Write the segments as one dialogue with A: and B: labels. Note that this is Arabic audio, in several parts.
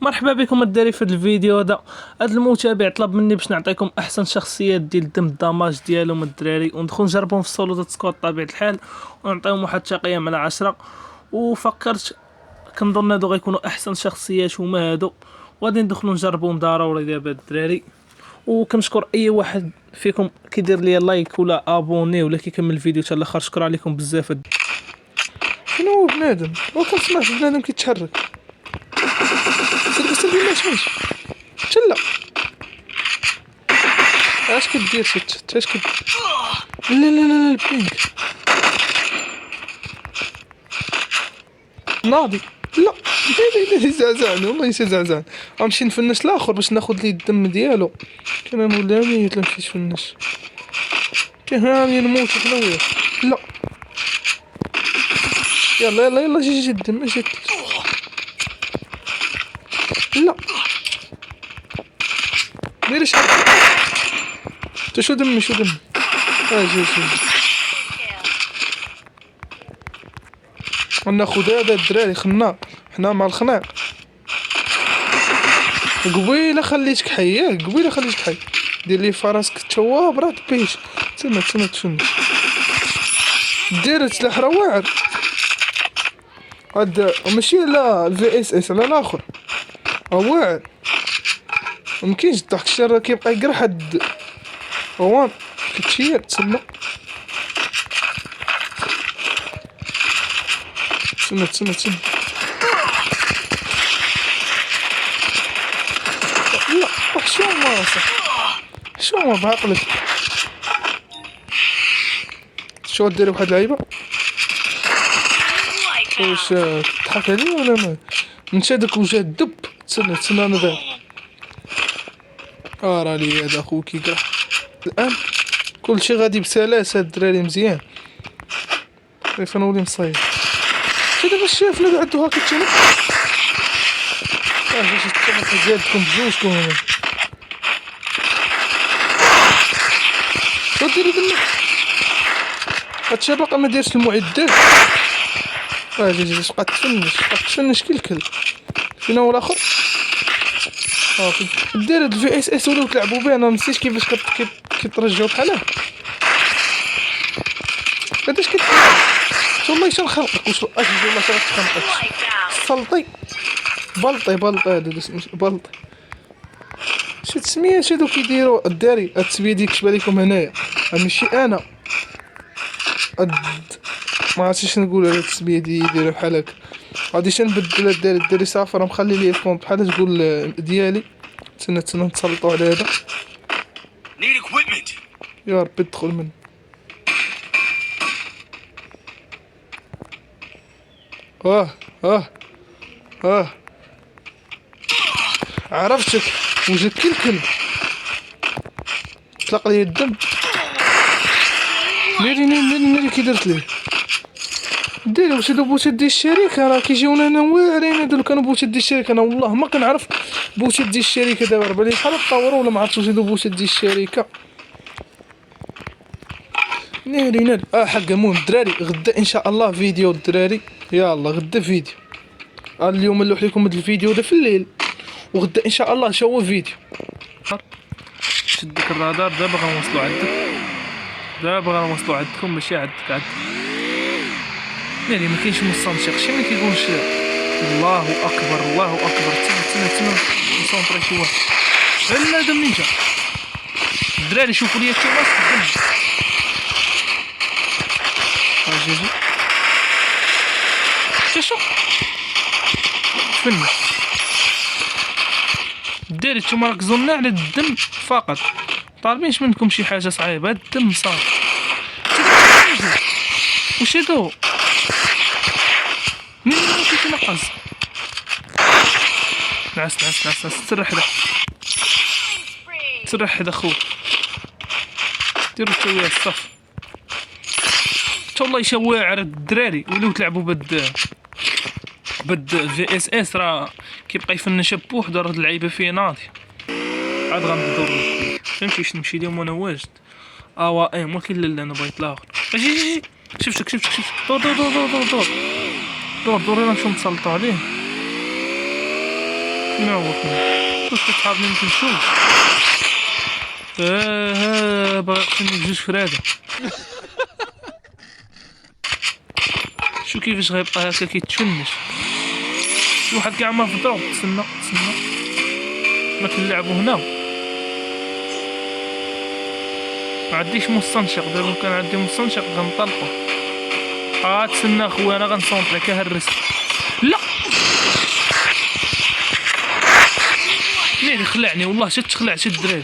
A: مرحبا بكم الدراري في هذا الفيديو هذا المتابع طلب مني باش نعطيكم احسن شخصيات ديال دم الدماج ديالهم الدراري وندخل نجربهم في السولو دات سكواد بطبيعه الحال ونعطيهم واحد التقييم على 10. وفكرت كنظن هادو غيكونوا احسن شخصيات هما هادو وغادي ندخلوا نجربوهم ضروري دابا الدراري. وكنشكر اي واحد فيكم كيدير لي لايك ولا ابوني ولا كيكمل الفيديو حتى الاخر. شكرا عليكم بزاف.
B: شنو هو بنادم؟ وكنسمع في بنادم كيتحرك. سلبي ما تمشي تلا اش كدير ست اش كدير؟ لا لا لا البينك ناضي لا لا زعزعني والله يزعزعني. غنمشي نفنش الاخر باش ناخذ ليه الدم ديالو. كان نولي ميت لا مشيت نفنش كهاني نموت حنا وياه. لا يلا يلا يلا جي الدم جي. لا ديري شحال انت شو دمي شو دمي اجي غناخد هذا الدراري خناق حنا مع الخناق. قبيله خليتك حي قبيله خليتك حي دير لي فراسك تواب راه بيش تسنى تسنى دير سلاح راه واعر هاد ماشي لا الفي اس اس على الاخر واعر ممكنش تحت الشر كيبقى يقرح هاد هوان كتشير تسنى تسنى لا شو ما صح شو ما بعقلك شو ديري بواحد اللعيبه واش تضحك عليا ولا ما نتا داك وجه الدب. تسنى انا دابا راني هذا خوك يقرح الان كلشي غادي بسلاسه الدراري مزيان. كيف نولي نصايب دابا شافنا بعد هاكا تما باش التحف ديالكم بجوجكم هنا وديري دمك هادشي باقا ما دايرش المعدات. جي تبقى تفنش كي الكلب. فينا هو الاخر دير هاد الفي اس اس ولاو تلعبوا به. انا نسيت كيفاش كيترجعوا بحال هكا هاداش كيدير والله اش نخلقك واش اجي والله اش غتخنقك سلطي بلطي هذا بلطي شي تسميه شي دوك كيديروا الداري. هاد التسميه ديك كتب لكم هنايا ماشي انا ما عرفتش نقول هاد التسميه دي يديرها بحال هكا. غاديش نبدل الداري صافر مخلي ليه الفونت بحال تقول ديالي. تسنى نتسلطوا على هذا يا ربي ادخل من عرفتك وجهك كي الكلب طلق لي الدم. ناري كي درت ليه ديري واش هادو بوتات ديال الشركه راه كيجيونا هنا واعرين. هادو كانوا بوتات ديال الشركه انا والله ما كنعرف بوتات ديال الشركه دابا راه بالي بحال تطوروا ولا ما عرفتش واش هادو بوتات ديال الشركه. ناري حق المهم الدراري غدا ان شاء الله فيديو الدراري. يلا غدا فيديو. اليوم نلوح لكم هاد الفيديو هذا في الليل وغدا ان شاء الله نشوف فيديو.
A: شد ديك الرادار دابا غنوصلوا عندكم ماشي عندك ناري ما كاينش مستنشق شي ما كيقولش الله اكبر. تسنى نسونطري شي واحد لا دم نينجا الدراري شوفوا لي التماس الدم شو تفنش الدراري نتوما ركزوا لنا على الدم فقط طالبينش منكم شي حاجه صعيبه. الدم صافي واش هادو مين كيتنقص نعس تسرح حدا خوك ديروا التويه الصف والله شواعر الدراري ولو تلعبوا بد في اس اس راه كيبقى يفنش بوحدو. راه اللعيبه فيه ناضي عاد غندور فهمتي واش نمشي ليهم وانا واجد ولكن لا انا بغيت الاخر. اجي شفتك دور انا نمشيو نتسلطوا عليه. فين هو فين؟ شوف كتحاضني متمشوش. باغي يقتلني بجوج فرادة. شو كيفاش غيبقى هكا كيتشنش. شي واحد كاع ما في الضرب. تسنى ما كنلعبو هنا. ما عنديش مستنشق. دابا كان عندي مستنشق غنطلقو. تسنى اخويا انا غنصونط لك هرس. لا ليه خلعني والله شد تخلعت الدراري.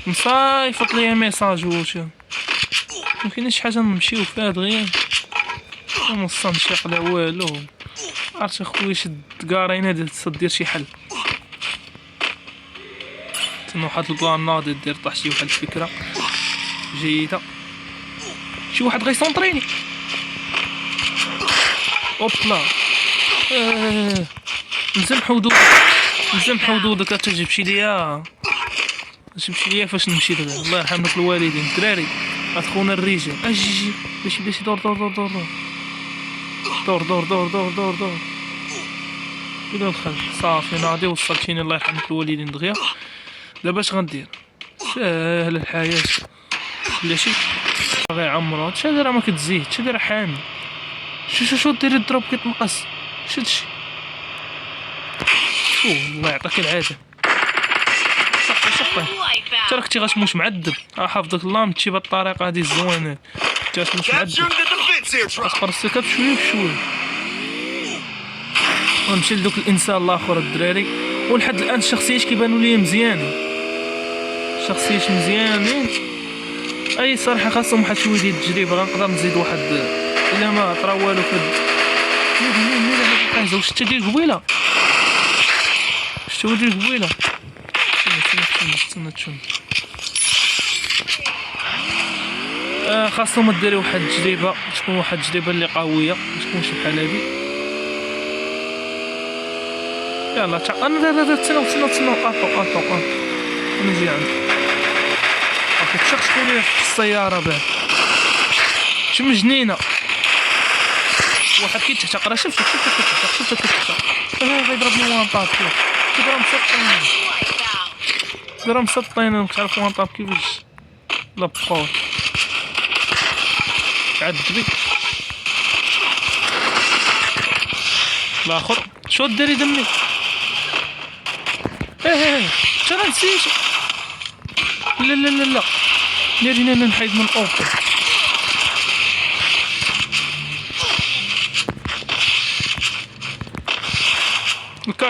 A: مصايفط ليا ميساج واش ما كاينش حاجه نمشيو فيها دغيا. مستنشق لا والو. عرفت اخويا شد كارينا دير شي حل. تما واحد البلان ناضي دير طاح شي واحد الفكره جيده. شي واحد غيسونطريني. اوبلا نزم حدودك تجيبشي ليا. تجيبشي ليا فاش نمشي دغيا. الله يرحم لك الوالدين. الدراري اخونا الرجال اجي بلاتي دور بدا دخل صافي ناضي وصلتيني. الله يرحم لك الوالدين دغيا. دابا اش غندير؟ ساهل الحياة بلاتي غير عمرو. هادشي هذا راه ما كتزيد. هادشي راه حامي. شو ديري الضرب كيتنقص. شدشي شو الله يعطيك العافية. صحي ترى كنتي غتموت معذب. حافظك الله مشي بهاد الطريقة هادي الزوينة. كنتي غتموت معذب. غتقرصك بشوية ونمشي لدوك الانسان الاخر الدراري. ولحد الان الشخصيات كيبانوا لي مزيانين. شخصيات مزيانين. اي صراحة خاصهم واحد شوية ديال التجربة. غنقدر نزيد واحد الا ما طرا والو مين هذا واش ديال قبيله. شتو ديال قبيله. استنى تشوف. خاصهم ديري واحد التجربة. تكون واحد التجربة اللي قوية. ما تكونش بحال هادي. يلا انا تسنى اطو نجي عندك. شخص لي في السيارة بعد. شم جنينة. واحد كيتحتقر. شفت غيضربني وانطاب. كيف مسطين كتعرف وانطاب كيفاش لبقوه. عذبي الاخر. شو ديري دمي. ترى نسيت. لا ناري نحيد من اوبن.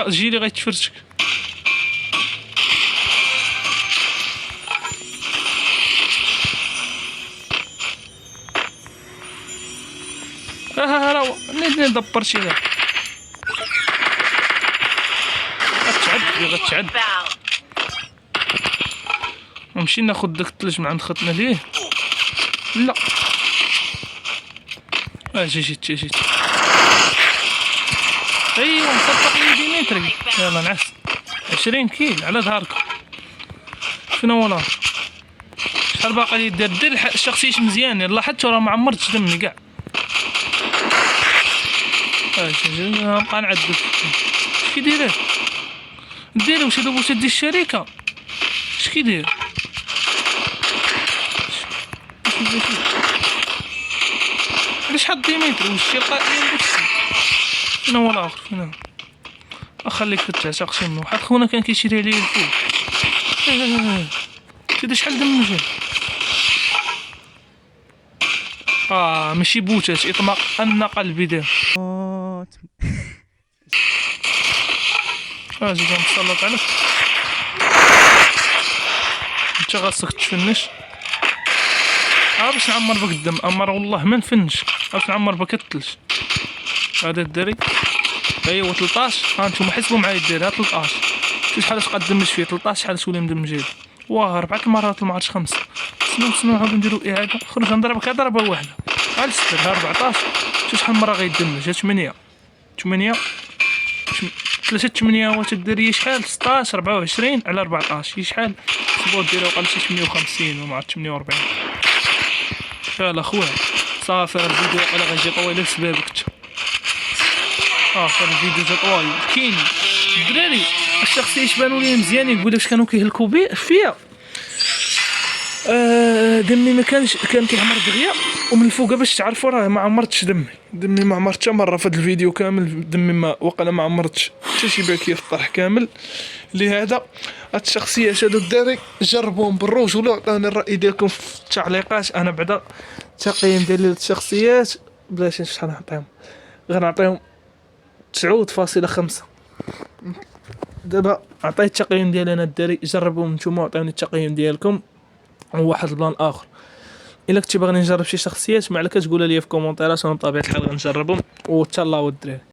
A: جيلي غيتفرتك. راه ندبر شي ذا. غتعد نمشي ناخد داك الثلج من عند ختنا ليه. لا جيت ايوا مصطق لي ديمتري. يلا نعس 20 كيل على ظهركم. فين هو الاخر؟ شحال باقي لي دير الشخصيات مزيان. لاحظت راه ما عمرتش دمي كاع. نبقى نعذب. اش كيدير ديري واش هذا واش ديال الشركه. اش كيدير. علاش حط ديمتري واش تلقائيا داكشي. فين هو الاخر فين هو. خليك تعتق شي من واحد خونا كان كيشري عليا الفول. شد شحال دم جا. ماشي بوتاش اطماق ان قلبي دار. اجي نسلط عليك. انت خاصك تفنش. باش نعمر بك الدم. امر والله ما نفنش. باش نعمر بك الثلج. هذا الدري. ايوا 13. هانتوما حسبوا معايا الدري. 13. شوف شحال تقدمش فيه. 13 شحال سولي مدمجين. 4 المرات ما عرفتش 5. سنو نعاودو نديرو اعاده. خرج نضربك ضربه واحده. غير ستر 14. شوف شحال مره غيدمج. 8 3 8 ديري شحال 16 24 على 14 شحال. سبوا ديرو قال شي 58 وما عرفت 48. يلا خويا صافي الفيديو ولا غيجي طويل بسببك. الفيديو جا طويل كاين الدراري الشخصيه يبانوا لي مزيانين، يقولوا واش كانوا كيهلكوا فيا. دمي ما كان كيعمر دغيا، ومن الفوق باش تعرفوا راه ما عمرتش دمي ما عمرت حتى مره في هذا الفيديو كامل. دمي ما وقيلا ما عمرتش حتى شي باكيه في الطرح كامل. لهذا هاد الشخصيات هادو الدراري جربوهم بالروج، ولا عطوني الراي ديالكم في التعليقات. انا بعدا التقييم ديالي للشخصيات بلاش شحال نعطيهم، غنعطيهم 9.5. دابا عطيت التقييم ديالي انا الدراري، جربوهم نتوما وعطيوني التقييم ديالكم. وواحد البلان اخر، الا كنتي باغي نجرب شي شخصيات ما عليك تقولها لي في كومونتيرات، وانا بطبيعه الحال غنجربهم. وتهلاو الدراري.